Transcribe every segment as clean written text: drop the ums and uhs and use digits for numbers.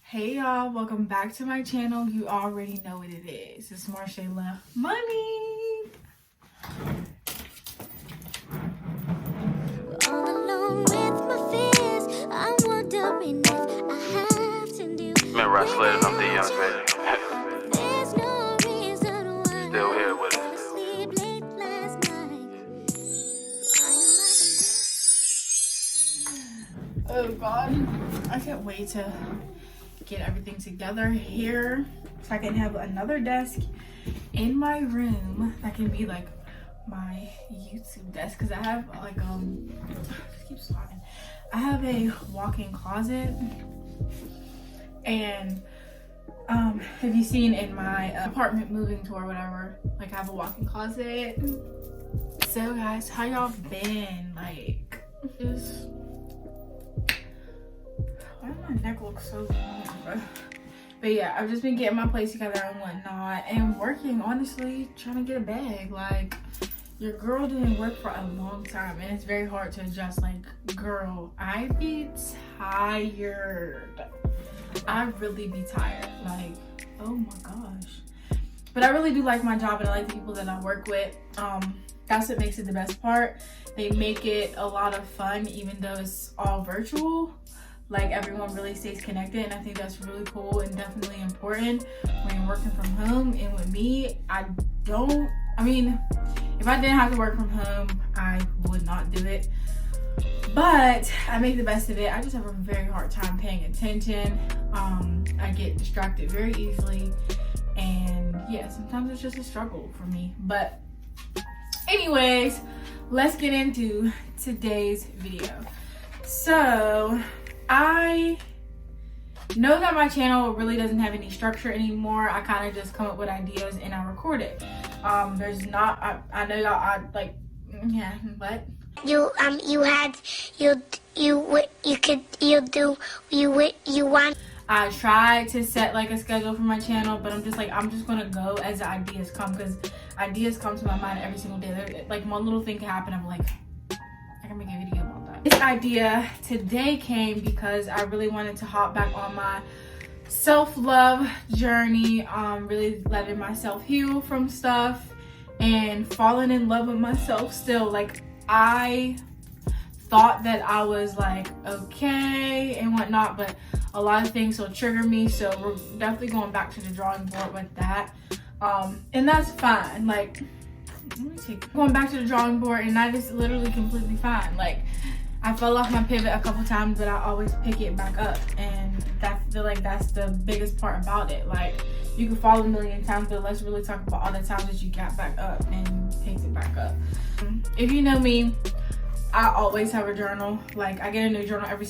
Hey y'all, welcome back to my channel. You already know what it is. It's Marshayla Monique. All alone with my fears, I'm wondering if I have to do. Remember I slid on the young baby. There's no reason why Still here with I it. sleep late last night. Oh God, I can't wait to get everything together here so I can have another desk in my room that can be like my YouTube desk, because I have like just keep sliding. I have a walk-in closet, and have you seen in my apartment moving tour or whatever, like I have a walk-in closet. So guys, how y'all been? Like, just why does my neck look so long, bro? But yeah, I've just been getting my place together and whatnot, and working, honestly, trying to get a bag. Like, your girl didn't work for a long time, and it's very hard to adjust. Like, girl, I be tired. I really be tired. Like, oh my gosh. But I really do like my job, and I like the people that I work with. That's what makes it the best part. They make it a lot of fun, even though it's all virtual. Like, everyone really stays connected, and I think that's really cool and definitely important when you're working from home. And with me, I mean, if I didn't have to work from home, I would not do it. But I make the best of it. I just have a very hard time paying attention. I get distracted very easily, and yeah, sometimes it's just a struggle for me. But anyways, let's get into today's video. So I know that my channel really doesn't have any structure anymore. I kind of just come up with ideas and I record it. There's not, I know y'all, yeah, but You want. I tried to set like a schedule for my channel, but I'm just gonna go as the ideas come, because ideas come to my mind every single day. Like, one little thing can happen, I'm like, I can make a video about that. This idea today came because I really wanted to hop back on my self-love journey, really letting myself heal from stuff and falling in love with myself still. Like, I thought that I was like okay and whatnot, but a lot of things will trigger me, so we're definitely going back to the drawing board with that, and that's fine. Like, going back to the drawing board, and that is literally completely fine. Like, I fell off my pivot a couple times, but I always pick it back up, and that's the biggest part about it. Like, you can fall a million times, but let's really talk about all the times that you got back up and picked it back up. If you know me, I always have a journal. Like, I get a new journal every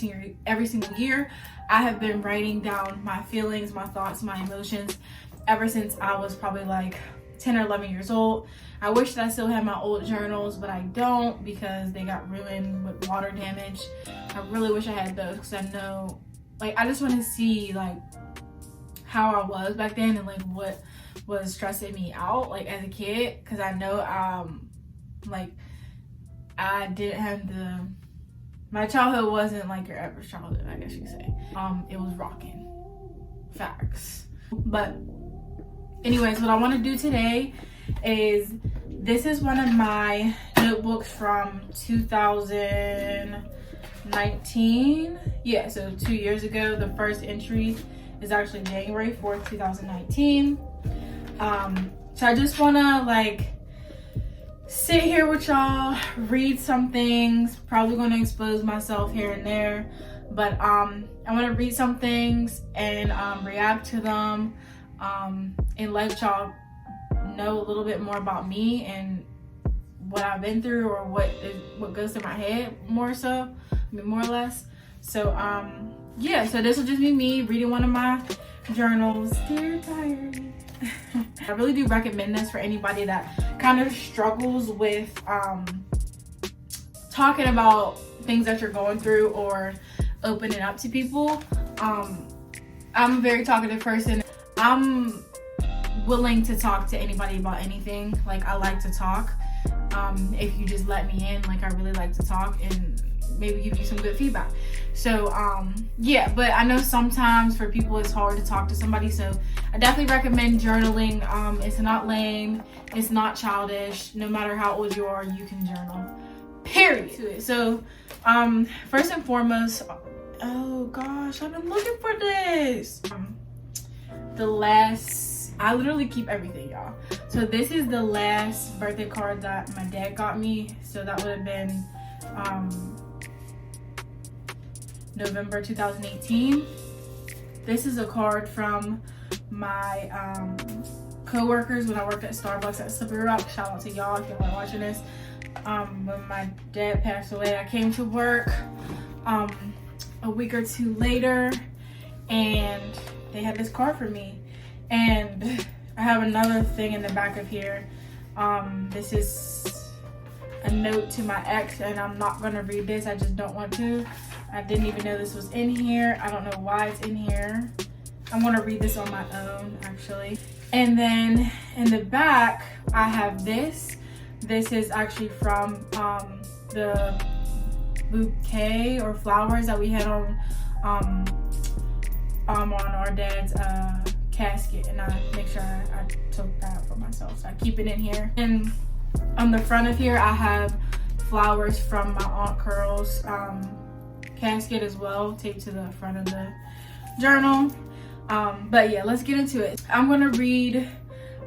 single year. I have been writing down my feelings, my thoughts, my emotions ever since I was probably like 10 or 11 years old. I wish that I still had my old journals, but I don't, because they got ruined with water damage. I really wish I had those, because I know, like, I just want to see like how I was back then and like what was stressing me out like as a kid, because I know like I didn't have my childhood wasn't like your average childhood, I guess you could say. It was rocking. Facts. But anyways, what I want to do today is, this is one of my notebooks from 2019. Yeah, so 2 years ago. The first entry is actually January 4th, 2019. So I just want to like sit here with y'all, read some things, probably going to expose myself here and there, but I want to read some things and react to them, and let y'all know a little bit more about me and what I've been through, or what goes through my head, more so, I mean, more or less. So yeah, so this will just be me reading one of my journals. Dear diary. I really do recommend this for anybody that kind of struggles with talking about things that you're going through or opening up to people. I'm a very talkative person. I'm willing to talk to anybody about anything. Like, I like to talk. If you just let me in, like, I really like to talk, and maybe give you some good feedback. So yeah, but I know sometimes for people it's hard to talk to somebody, so I definitely recommend journaling. It's not lame, it's not childish. No matter how old you are, you can journal, period. So first and foremost, oh gosh, I've been looking for this. I literally keep everything, y'all. So this is the last birthday card that my dad got me. So that would have been November 2018. This is a card from my co-workers when I worked at Starbucks at Slippery Rock. Shout out to y'all if y'all are watching this. When my dad passed away, I came to work a week or two later, and they had this card for me. And I have another thing in the back of here. This is a note to my ex, and I'm not gonna read this. I just don't want to. I didn't even know this was in here. I don't know why it's in here. I'm gonna read this on my own, actually. And then in the back, I have this. This is actually from the bouquet or flowers that we had on our dad's casket, and I make sure I took that for myself, so I keep it in here. And on the front of here I have flowers from my Aunt Curl's casket as well, taped to the front of the journal. But yeah, let's get into it. I'm gonna read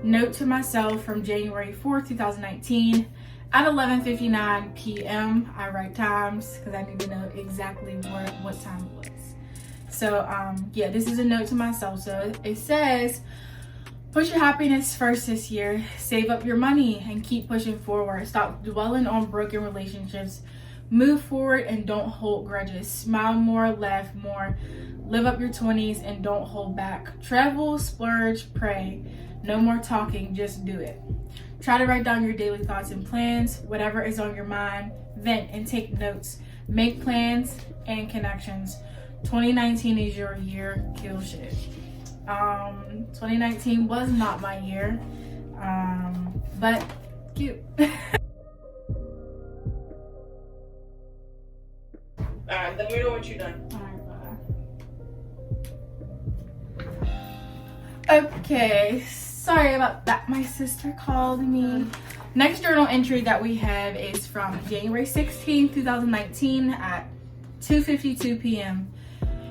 Note to Myself from January 4th, 2019 at 11:59 p.m. I write times because I need to know exactly what time it was. So yeah, this is a note to myself. So it says, put your happiness first this year. Save up your money and keep pushing forward. Stop dwelling on broken relationships. Move forward and don't hold grudges. Smile more, laugh more. Live up your 20s and don't hold back. Travel, splurge, pray. No more talking, just do it. Try to write down your daily thoughts and plans. Whatever is on your mind, vent and take notes. Make plans and connections. 2019 is your year. Kill shit. 2019 was not my year, but cute. Alright, let me know what you done. Okay, sorry about that. My sister called me. Next journal entry that we have is from January 16th, 2019 at 2:52 p.m.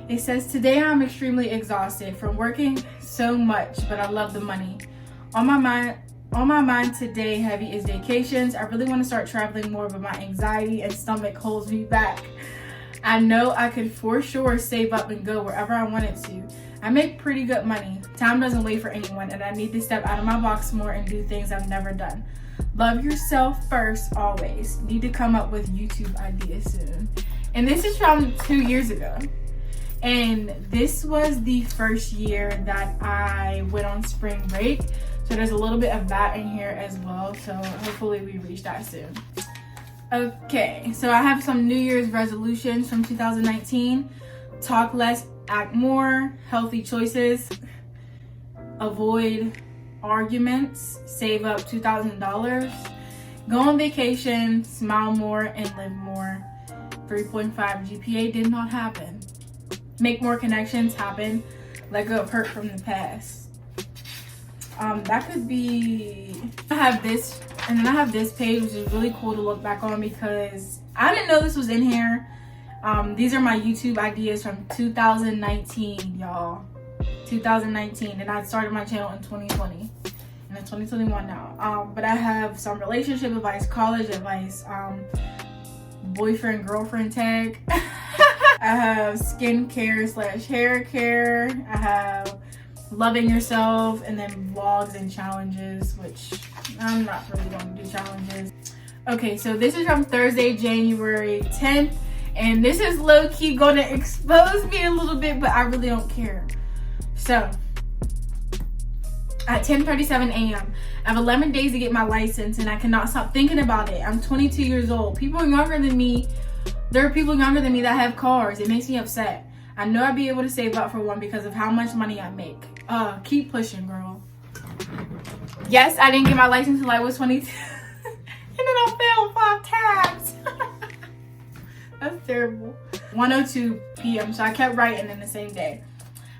It says, today I'm extremely exhausted from working so much, but I love the money. On my mind today, heavy is vacations. I really want to start traveling more, but my anxiety and stomach holds me back. I know I could for sure save up and go wherever I wanted to. I make pretty good money. Time doesn't wait for anyone, and I need to step out of my box more and do things I've never done. Love yourself first, always. Need to come up with YouTube ideas soon. And this is from 2 years ago. And this was the first year that I went on spring break. So there's a little bit of that in here as well. So hopefully we reach that soon. Okay, so I have some New Year's resolutions from 2019. Talk less, act more. Healthy choices. Avoid arguments. Save up $2,000. Go on vacation. Smile more and live more. 3.5 GPA did not happen. Make more connections happen. Let go of hurt from the past. That could be. I have this, and then I have this page, which is really cool to look back on because I didn't know this was in here. These are my YouTube ideas from 2019, y'all. 2019, and I started my channel in 2020, and it's 2021 now. But I have some relationship advice, college advice, boyfriend girlfriend tag. I have skincare / hair care. I have loving yourself, and then vlogs and challenges, which I'm not really going to do challenges. Okay, so this is from Thursday, January 10th, and this is low-key going to expose me a little bit, but I really don't care. So, at 10:37 a.m., I have 11 days to get my license, and I cannot stop thinking about it. I'm 22 years old. People younger than me, there are people younger than me that have cars. It makes me upset. I know I'd be able to save up for one because of how much money I make. Keep pushing, girl. Yes, I didn't get my license until I was 22. And then I failed 5 times. That's terrible. 1:02 p.m. So I kept writing in the same day.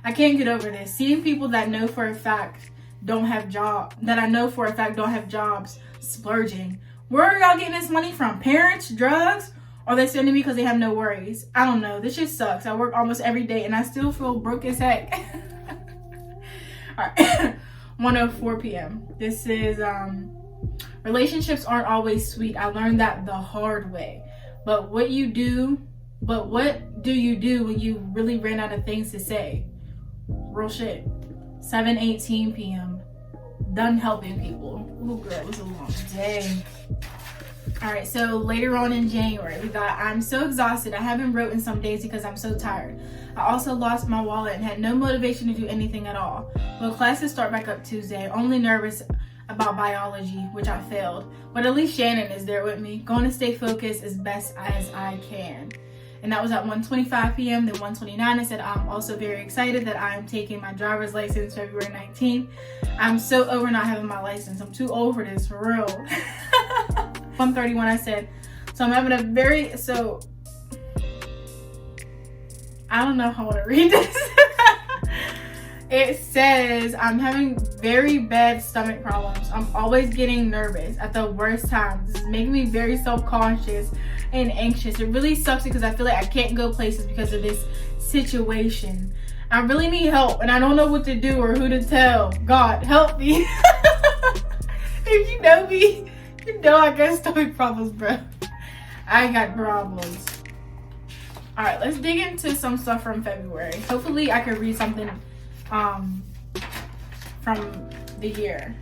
I can't get over this. Seeing people that know for a fact don't have jobs, splurging. Where are y'all getting this money from? Parents? Drugs? Or they sending me because they have no worries? I don't know. This shit sucks. I work almost every day and I still feel broke as heck. Alright. 1:04 p.m. This is relationships aren't always sweet. I learned that the hard way. But what do you do when you really ran out of things to say? Real shit. 7:18 p.m. Done helping people. Oh girl, it was a long day. Alright, so later on in January, we got I'm so exhausted. I haven't wrote in some days because I'm so tired. I also lost my wallet and had no motivation to do anything at all. Well, classes start back up Tuesday. Only nervous about biology, which I failed. But at least Shannon is there with me. Going to stay focused as best as I can. And that was at 1:25 p.m. Then 1:29, I said, I'm also very excited that I am taking my driver's license February 19th. I'm so over not having my license. I'm too old for this, for real. 1:31, I said, so I'm having I don't know how to read this. It says, I'm having very bad stomach problems. I'm always getting nervous at the worst times. This is making me very self-conscious and anxious. It really sucks because I feel like I can't go places because of this situation. I really need help and I don't know what to do or who to tell. God, help me. If you know me, you know I got stomach problems, bro. I got problems. Alright, let's dig into some stuff from February. Hopefully I can read something from the year.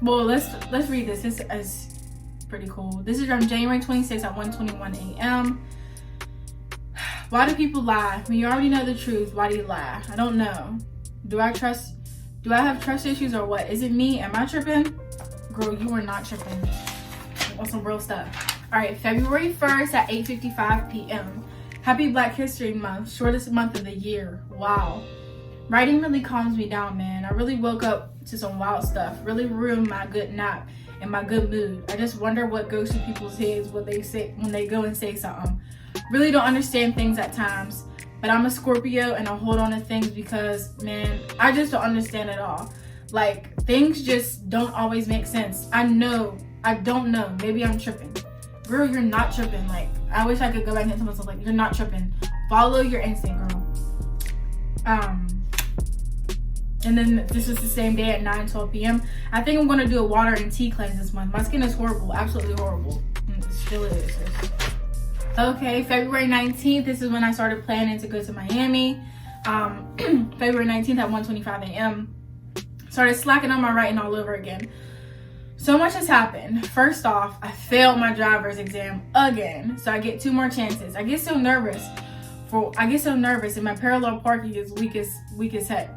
Well, let's read this. This is pretty cool. This is from January 26th at 1:21 a.m. Why do people lie? When you already know the truth, why do you lie? I don't know. Do I have trust issues or what? Is it me? Am I tripping? Girl, you are not tripping. On some real stuff. Alright, February 1st at 8:55 p.m. Happy Black History Month, shortest month of the year. Wow. Writing really calms me down, man. I really woke up to some wild stuff. Really ruined my good nap and my good mood. I just wonder what goes through people's heads when they go and say something. Really don't understand things at times. But I'm a Scorpio and I hold on to things because, man, I just don't understand it all. Like, things just don't always make sense. I don't know. Maybe I'm tripping. Girl, you're not tripping. Like, I wish I could go back and tell myself, like, you're not tripping. Follow your instinct, girl. And then this was the same day at 9:12 p.m. I think I'm going to do a water and tea cleanse this month. My skin is horrible. Absolutely horrible. It still is. Okay, February 19th. This is when I started planning to go to Miami. February 19th at 1:25 a.m. Started slacking on my writing all over again. So much has happened. First off, I failed my driver's exam again. So I get 2 more chances. I get so nervous and my parallel parking is weak as heck.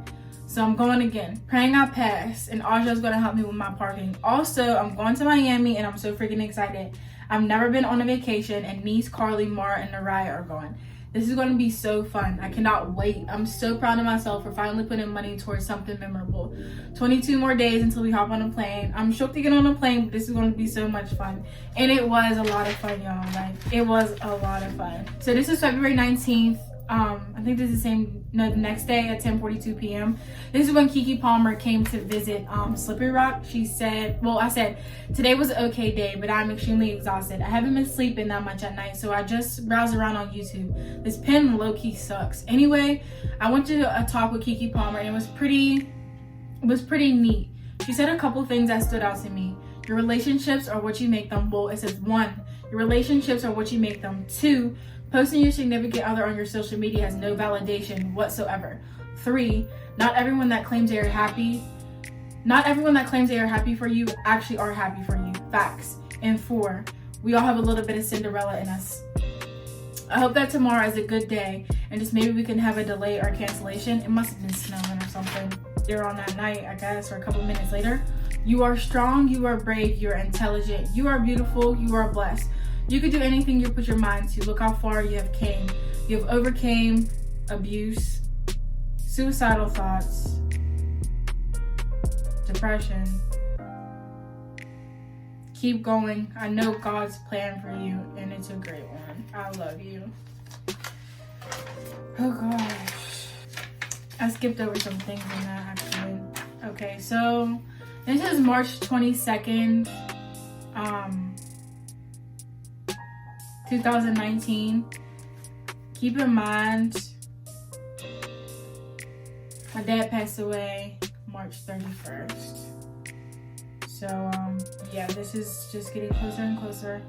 So I'm going again. Praying I pass and Aja's gonna help me with my parking. Also, I'm going to Miami and I'm so freaking excited. I've never been on a vacation and niece, Carly, Mara, and Naraya are going. This is going to be so fun. I cannot wait. I'm so proud of myself for finally putting money towards something memorable. 22 more days until we hop on a plane. I'm shook to get on a plane, but this is going to be so much fun. And it was a lot of fun, y'all. Like, it was a lot of fun. So this is February 19th. I think this is the next day at 10:42 p.m. This is when Keke Palmer came to visit Slippery Rock. She said, I said, today was an okay day, but I'm extremely exhausted. I haven't been sleeping that much at night, so I just browsed around on YouTube. This pen low-key sucks. Anyway, I went to a talk with Keke Palmer and it was pretty neat. She said a couple things that stood out to me. Your relationships are what you make them. Well, it says 1, your relationships are what you make them. 2, posting your significant other on your social media has no validation whatsoever. 3, not everyone that claims they are happy for you actually are happy for you. Facts. And 4, we all have a little bit of Cinderella in us. I hope that tomorrow is a good day and just maybe we can have a delay or cancellation. It must have been snowing or something there on that night, I guess, or a couple minutes later. You are strong, you are brave, you are intelligent, you are beautiful, you are blessed. You could do anything you put your mind to. Look how far you have came. You have overcame abuse, suicidal thoughts, depression, keep going. I know God's plan for you, and it's a great one. I love you. Oh gosh, I skipped over some things in that actually. Okay, so this is March 22nd, 2019. Keep in mind, my dad passed away March 31st. So, yeah, this is just getting closer and closer.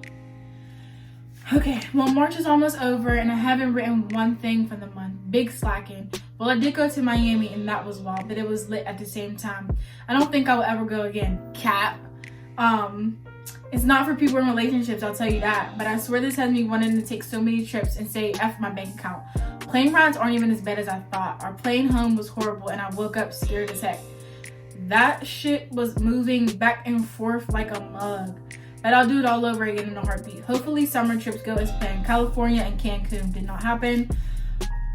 Okay, well, March is almost over, and I haven't written one thing for the month. Big slacking. Well, I did go to Miami, and that was wild, but it was lit at the same time. I don't think I will ever go again. Cap. It's not for people in relationships, I'll tell you that. But I swear this has me wanting to take so many trips and say F my bank account. Plane rides aren't even as bad as I thought. Our plane home was horrible, and I woke up scared as heck. That shit was moving back and forth like a mug. But I'll do it all over again in a heartbeat. Hopefully summer trips go as planned. California and Cancun did not happen.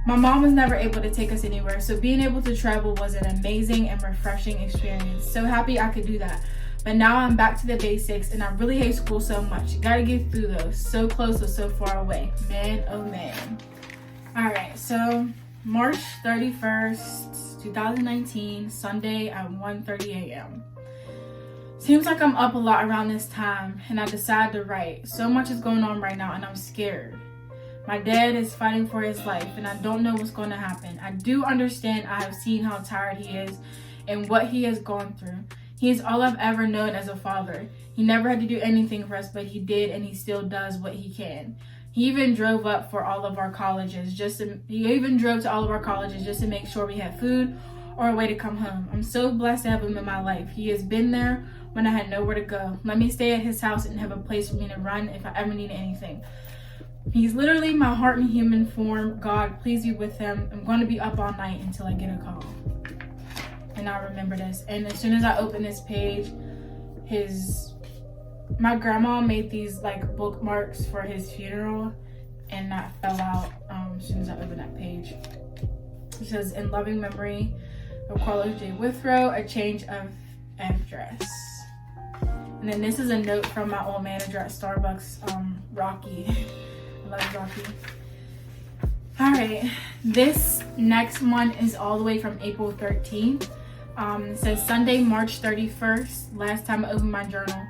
My mom was never able to take us anywhere, so being able to travel was an amazing and refreshing experience. So happy I could do that. But now I'm back to the basics, and I really hate school so much. Gotta get through those. So close but so far away. Man, oh man. Alright, so March 31st, 2019, Sunday at 1:30 a.m. Seems like I'm up a lot around this time, and I decided to write. So much is going on right now, and I'm scared. My dad is fighting for his life, and I don't know what's going to happen. I do understand. I have seen how tired he is and what he has gone through. He is all I've ever known as a father. He never had to do anything for us, but he did, and he still does what he can. He even drove up for all of our colleges he even drove to all of our colleges just to make sure we had food or a way to come home. I'm so blessed to have him in my life. He has been there when I had nowhere to go. Let me stay at his house and have a place for me to run if I ever need anything. He's literally my heart in human form. God, please be with him. I'm going to be up all night until I get a call. And I remember this. And as soon as I open this page, my grandma made these like bookmarks for his funeral, and that fell out as soon as I opened that page. It says, in loving memory of Carlos J. Withrow, a change of address. And then this is a note from my old manager at Starbucks, Rocky. I love Rocky. Alright, this next one is all the way from April 13th. It says Sunday, March 31st, last time I opened my journal.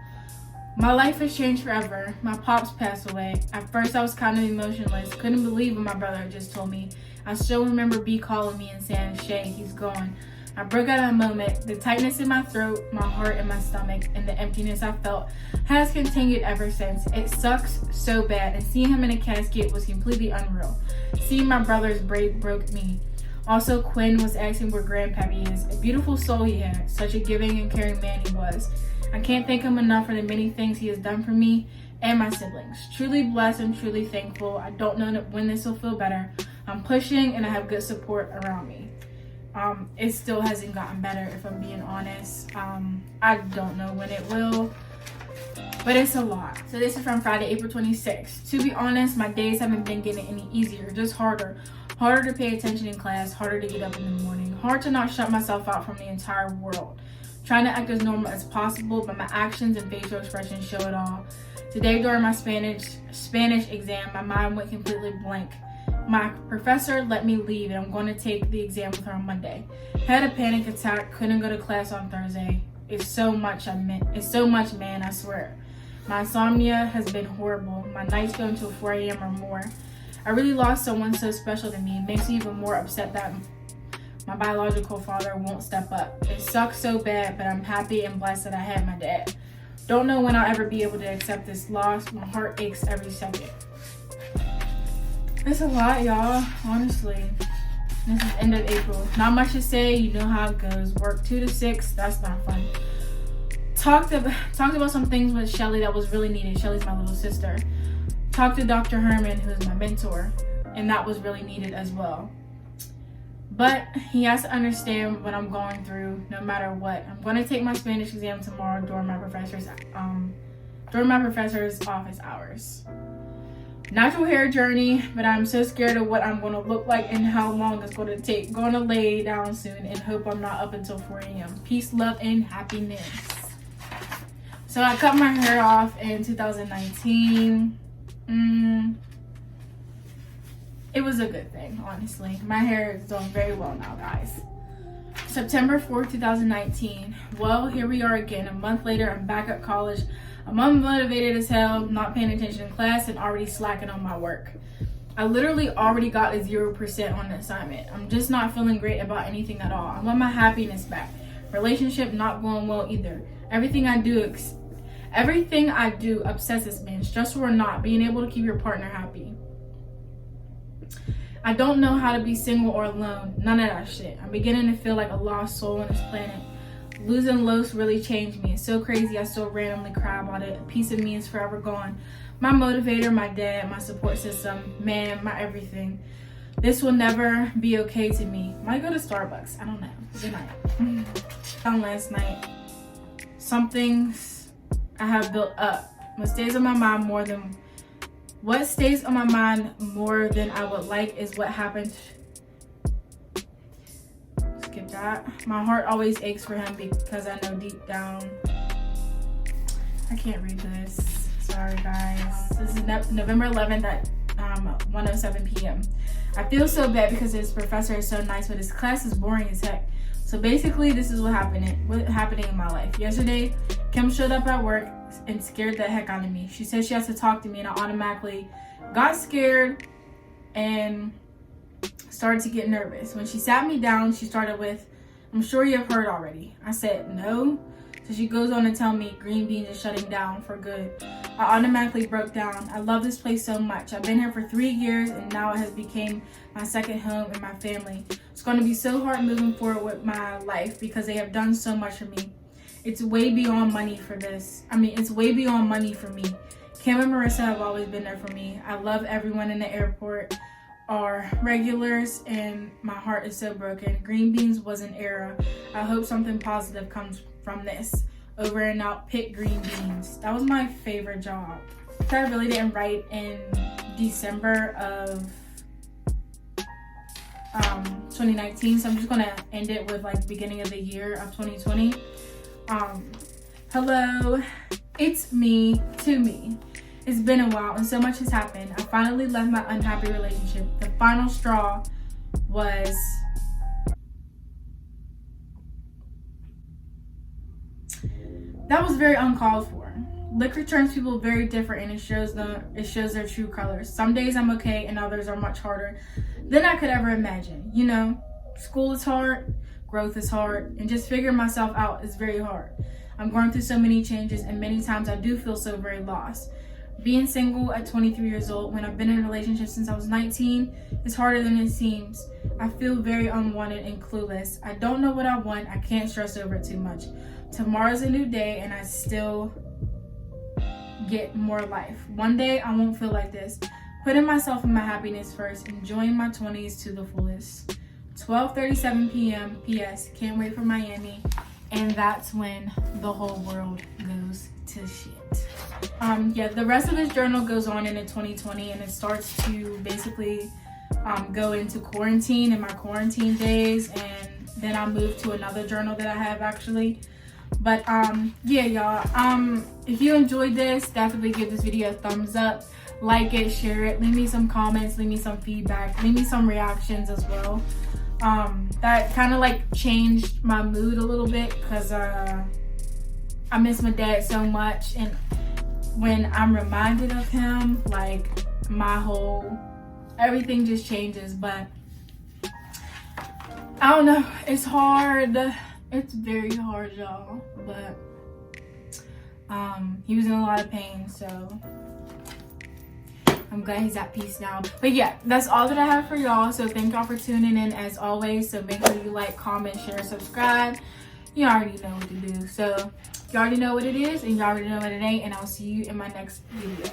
My life has changed forever. My pops passed away. At first I was kind of emotionless. Couldn't believe what my brother had just told me. I still remember B calling me and saying, Shay, he's gone. I broke out in a moment. The tightness in my throat, my heart, and my stomach, and the emptiness I felt has continued ever since. It sucks so bad, and seeing him in a casket was completely unreal. Seeing my brother's brave broke me. Also, Quinn was asking where Grandpappy is. A beautiful soul he had. Such a giving and caring man he was. I can't thank him enough for the many things he has done for me and my siblings. Truly blessed and truly thankful. I don't know when this will feel better. I'm pushing, and I have good support around me. It still hasn't gotten better, if I'm being honest. I don't know when it will, but it's a lot. So this is from Friday, April 26th. To be honest, my days haven't been getting any easier, just harder. Harder to pay attention in class, harder to get up in the morning, hard to not shut myself out from the entire world. Trying to act as normal as possible, but my actions and facial expressions show it all. Today during my Spanish exam, my mind went completely blank. My professor let me leave, and I'm going to take the exam with her on Monday. Had a panic attack, couldn't go to class on Thursday. It's so much, man, I swear. My insomnia has been horrible. My nights go until 4 a.m. or more. I really lost someone so special to me. It makes me even more upset that my biological father won't step up. It sucks so bad, but I'm happy and blessed that I had my dad. Don't know when I'll ever be able to accept this loss. My heart aches every second. It's a lot, y'all, honestly. This is end of April. Not much to say, you know how it goes. Work 2 to 6, that's not fun. Talked about some things with Shelly that was really needed. Shelly's my little sister. Talked to Dr. Herman, who is my mentor, and that was really needed as well. But he has to understand what I'm going through no matter what. I'm going to take my Spanish exam tomorrow during my professor's office hours. Natural hair journey, but I'm so scared of what I'm going to look like and how long it's going to take. Going to lay down soon and hope I'm not up until 4 a.m. Peace, love, and happiness. So I cut my hair off in 2019. It was a good thing, honestly. My hair is doing very well now, guys. September 4th, 2019. Well, here we are again. A month later, I'm back at college. I'm unmotivated as hell, not paying attention in class, and already slacking on my work. I literally already got a 0% on the assignment. I'm just not feeling great about anything at all. I want my happiness back. Relationship not going well either. Everything I do obsesses me, stressful or not, being able to keep your partner happy. I don't know how to be single or alone. None of that shit. I'm beginning to feel like a lost soul on this planet. Losing Los really changed me. It's so crazy I still randomly cry about it. A piece of me is forever gone. My motivator, my dad, my support system, man, my everything. This will never be okay to me. Might go to Starbucks. I don't know. Good night. Last night. Some things I have built up. What stays on my mind more than I would like is what happened. Skip that. My heart always aches for him because I know deep down. I can't read this. Sorry, guys. This is November 11th at 1:07 p.m. I feel so bad because his professor is so nice, but his class is boring as heck. So basically, this is what's happening in my life. Yesterday, Kim showed up at work and scared the heck out of me. She said she has to talk to me, and I automatically got scared and started to get nervous. When she sat me down, she started with, "I'm sure you have heard already." I said, "No." So she goes on to tell me Green Beans is shutting down for good. I automatically broke down. I love this place so much. I've been here for 3 years, and now it has become my second home and my family. It's going to be so hard moving forward with my life because they have done so much for me. It's way beyond money for this. It's way beyond money for me. Cam and Marissa have always been there for me. I love everyone in the airport are regulars, and my heart is so broken. Green Beans was an era. I hope something positive comes from this. Over and out, pick Green Beans. That was my favorite job. I really didn't write in December of 2019, so I'm just gonna end it with like beginning of the year of 2020. Hello, it's me to me. It's been a while and so much has happened. I finally left my unhappy relationship. The final straw was that was very uncalled for. Liquor turns people very different, and it shows their true colors. Some days I'm okay and others are much harder than I could ever imagine. You know, school is hard, growth is hard, and just figuring myself out is very hard. I'm going through so many changes, and many times I do feel so very lost. Being single at 23 years old, when I've been in a relationship since I was 19, is harder than it seems. I feel very unwanted and clueless. I don't know what I want. I can't stress over it too much. Tomorrow's a new day, and I still get more life. One day I won't feel like this. Putting myself and my happiness first, enjoying my 20s to the fullest. 12:37 p.m. P.S. Can't wait for Miami. And that's when the whole world goes to shit. The rest of this journal goes on into 2020, and it starts to basically go into quarantine and my quarantine days, and then I'll move to another journal that I have actually. But yeah, y'all, if you enjoyed this, definitely give this video a thumbs up, like it, share it, leave me some comments, leave me some feedback, leave me some reactions as well. That kind of like changed my mood a little bit because I miss my dad so much, and when I'm reminded of him, like everything just changes. But I don't know, it's hard. It's very hard, y'all, but he was in a lot of pain, so I'm glad he's at peace now. But yeah, that's all that I have for y'all, so thank y'all for tuning in as always. So make sure you like, comment, share, subscribe. You already know what to do. So you already know what it is, and you already know what it ain't, and I'll see you in my next video.